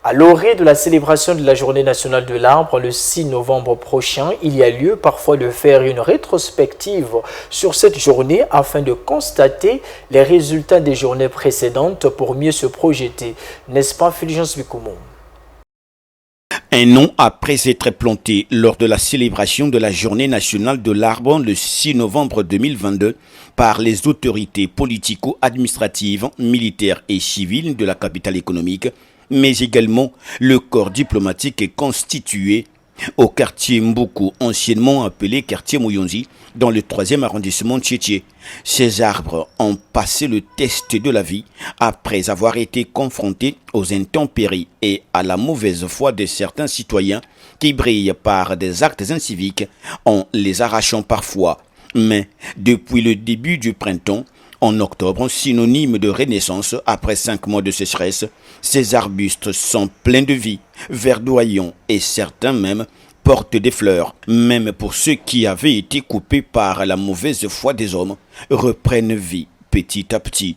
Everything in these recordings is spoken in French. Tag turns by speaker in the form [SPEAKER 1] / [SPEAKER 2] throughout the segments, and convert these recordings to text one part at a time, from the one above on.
[SPEAKER 1] À l'orée de la célébration de la Journée nationale de l'arbre le 6 novembre prochain, il y a lieu parfois de faire une rétrospective sur cette journée afin de constater les résultats des journées précédentes pour mieux se projeter. N'est-ce pas, Fulgence Bikoumou?
[SPEAKER 2] Un an après s'être planté lors de la célébration de la Journée nationale de l'arbre le 6 novembre 2022 par les autorités politico-administratives, militaires et civiles de la capitale économique, mais également le corps diplomatique est constitué au quartier Mboukou, anciennement appelé quartier Mouyonzi, dans le 3e arrondissement Tchétché. Ces arbres ont passé le test de la vie après avoir été confrontés aux intempéries et à la mauvaise foi de certains citoyens qui brillent par des actes inciviques en les arrachant parfois. Mais depuis le début du printemps, en octobre, synonyme de renaissance après 5 mois de sécheresse, ces arbustes sont pleins de vie, verdoyants et certains même portent des fleurs. Même pour ceux qui avaient été coupés par la mauvaise foi des hommes, reprennent vie petit à petit.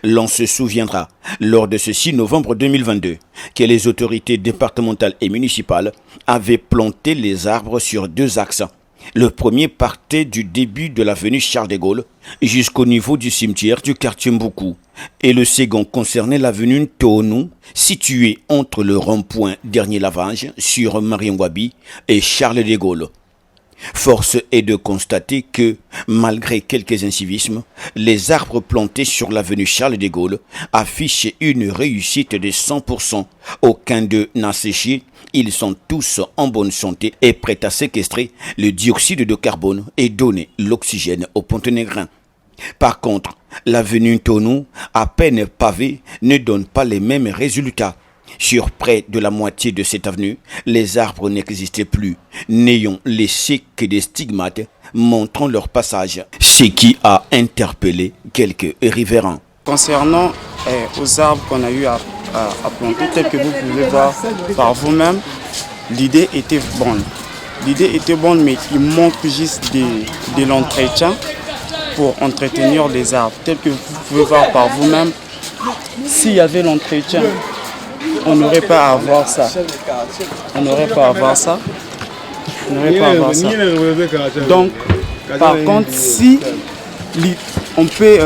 [SPEAKER 2] L'on se souviendra, lors de ce 6 novembre 2022, que les autorités départementales et municipales avaient planté les arbres sur 2 axes. Le premier partait du début de l'avenue Charles de Gaulle jusqu'au niveau du cimetière du quartier Mboukou et le second concernait l'avenue Tonou située entre le rond-point Dernier Lavage sur Mariengwabi et Charles de Gaulle. Force est de constater que, malgré quelques incivismes, les arbres plantés sur l'avenue Charles de Gaulle affichent une réussite de 100%. Aucun d'eux n'a séché, ils sont tous en bonne santé et prêts à séquestrer le dioxyde de carbone et donner l'oxygène au Pontenegrin. Par contre, l'avenue Tonou, à peine pavée, ne donne pas les mêmes résultats. Sur près de la moitié de cette avenue, les arbres n'existaient plus, n'ayant laissé que des stigmates montrant leur passage, ce qui a interpellé quelques riverains.
[SPEAKER 3] Concernant aux arbres qu'on a eu à planter, tel que vous pouvez voir par vous-même, l'idée était bonne. L'idée était bonne, mais il manque juste de l'entretien pour entretenir les arbres. Tel que vous pouvez voir par vous-même, s'il y avait l'entretien, on n'aurait pas à avoir ça. On n'aurait pas à avoir ça. On n'aurait pas à avoir ça. Donc, par contre, si on peut,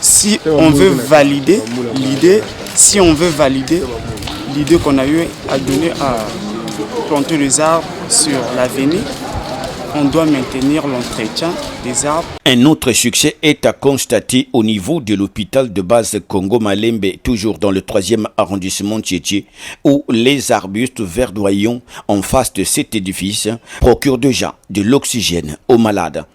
[SPEAKER 3] si on veut valider l'idée, qu'on a eu à donner à planter les arbres sur l'avenue, on doit maintenir l'entretien des arbres.
[SPEAKER 2] Un autre succès est à constater au niveau de l'hôpital de base Congo Malembe, toujours dans le 3e arrondissement Tchétché, où les arbustes verdoyants en face de cet édifice procurent déjà de l'oxygène aux malades.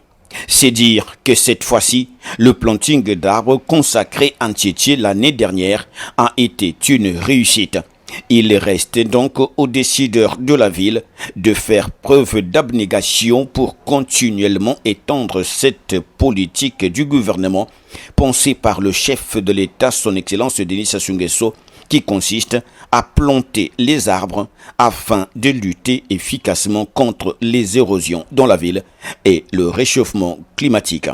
[SPEAKER 2] C'est dire que cette fois-ci, le planting d'arbres consacré en Tchétché l'année dernière a été une réussite. Il reste donc aux décideurs de la ville de faire preuve d'abnégation pour continuellement étendre cette politique du gouvernement pensée par le chef de l'État, son Excellence Denis Sassou Nguesso, qui consiste à planter les arbres afin de lutter efficacement contre les érosions dans la ville et le réchauffement climatique.